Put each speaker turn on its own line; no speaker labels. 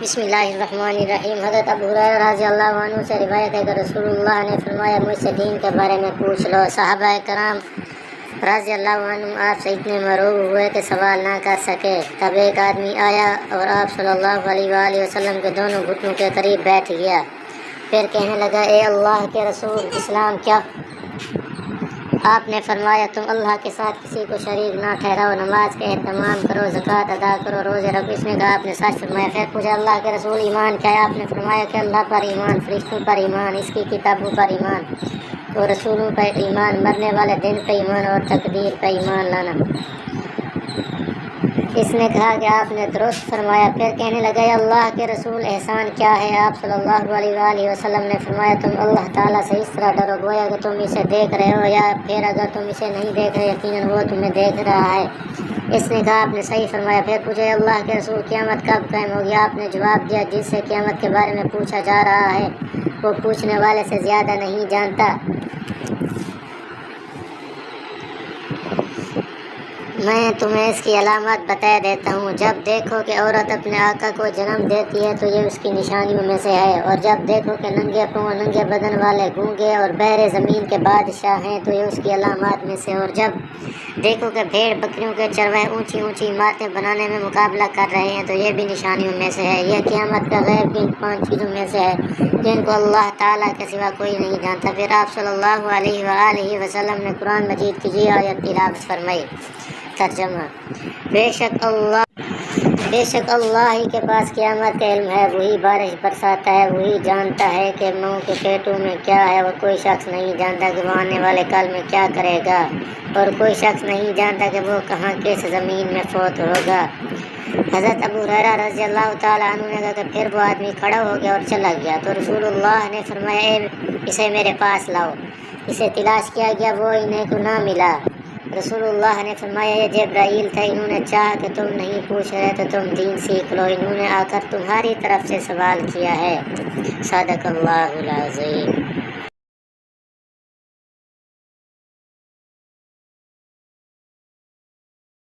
بسم اللہ الرحمن الرحیم۔ حضرت ابو ہریرہ رضی اللہ عنہ سے روایت ہے کہ رسول اللہ نے فرمایا مجھ سے دین کے بارے میں پوچھ لو۔ صحابہ کرام رضی اللہ عنہ آپ سے اتنے مروب ہوئے کہ سوال نہ کر سکے۔ تب ایک آدمی آیا اور آپ صلی اللہ علیہ وآلہ وسلم کے دونوں گھٹنوں کے قریب بیٹھ گیا، پھر کہنے لگا اے اللہ کے رسول، اسلام کیا؟ آپ نے فرمایا تم اللہ کے ساتھ کسی کو شریک نہ ٹھہراؤ، نماز کا اہتمام کرو، زکوٰۃ ادا کرو، روزے رکھو۔ اس نے کہا آپ نے سچ فرمایا۔ پھر پوچھا اللہ کے رسول ایمان کیا ہے؟ آپ نے فرمایا کہ اللہ پر ایمان، فرشتوں پر ایمان، اس کی کتابوں پر ایمان اور رسولوں پر ایمان، مرنے والے دن پر ایمان اور تقدیر پر ایمان لانا۔ اس نے کہا کہ آپ نے درست فرمایا۔ پھر کہنے لگا یا اللہ کے رسول احسان کیا ہے؟ آپ صلی اللہ علیہ وآلہ وسلم نے فرمایا تم اللہ تعالیٰ سے اس طرح ڈرو گویا کہ تم اسے دیکھ رہے ہو، یا پھر اگر تم اسے نہیں دیکھ رہے یقیناً وہ تمہیں دیکھ رہا ہے۔ اس نے کہا آپ نے صحیح فرمایا۔ پھر پوچھا یا اللہ کے رسول قیامت کب قائم ہوگی؟ آپ نے جواب دیا جس سے قیامت کے بارے میں پوچھا جا رہا ہے وہ پوچھنے والے سے زیادہ نہیں جانتا۔ میں تمہیں اس کی علامات بتا دیتا ہوں۔ جب دیکھو کہ عورت اپنے آقا کو جنم دیتی ہے تو یہ اس کی نشانیوں میں سے ہے، اور جب دیکھو کہ ننگے پاؤں ننگے بدن والے گونگے اور بحر زمین کے بادشاہ ہیں تو یہ اس کی علامات میں سے، اور جب دیکھو کہ بھیڑ بکریوں کے چروائے اونچی اونچی عمارتیں بنانے میں مقابلہ کر رہے ہیں تو یہ بھی نشانیوں میں سے ہے۔ یہ قیامت کا غیب کن 5 چیزوں میں سے ہے جن کو اللہ تعالیٰ کے سوا کوئی نہیں جانتا۔ پھر آپ صلی اللہ علیہ وآلہ وسلم نے قرآن مجید کی یہ آیت تلاوت فرمائی۔ ترجمہ: بے شک اللہ ہی کے پاس قیامت کا علم ہے، وہی بارش برساتا ہے، وہی جانتا ہے کہ ماؤں کے پیٹوں میں کیا ہے، اور کوئی شخص نہیں جانتا کہ وہ آنے والے کل میں کیا کرے گا، اور کوئی شخص نہیں جانتا کہ وہ کہاں کس زمین میں فوت ہوگا۔ حضرت ابو ہریرہ رضی اللہ تعالیٰ عنہ نے کہا کہ پھر وہ آدمی کھڑا ہو گیا اور چلا گیا تو رسول اللہ نے فرمایا اسے میرے پاس لاؤ۔ اسے تلاش کیا گیا، وہ انہیں کو نہ ملا۔ رسول اللہ نے فرمایا یہ جبرائیل تھا، انہوں نے چاہا کہ تم نہیں پوچھ رہے تو تم دین سیکھ لو، انہوں نے آ کر تمہاری طرف سے سوال کیا ہے۔ صدق اللہ العظیم۔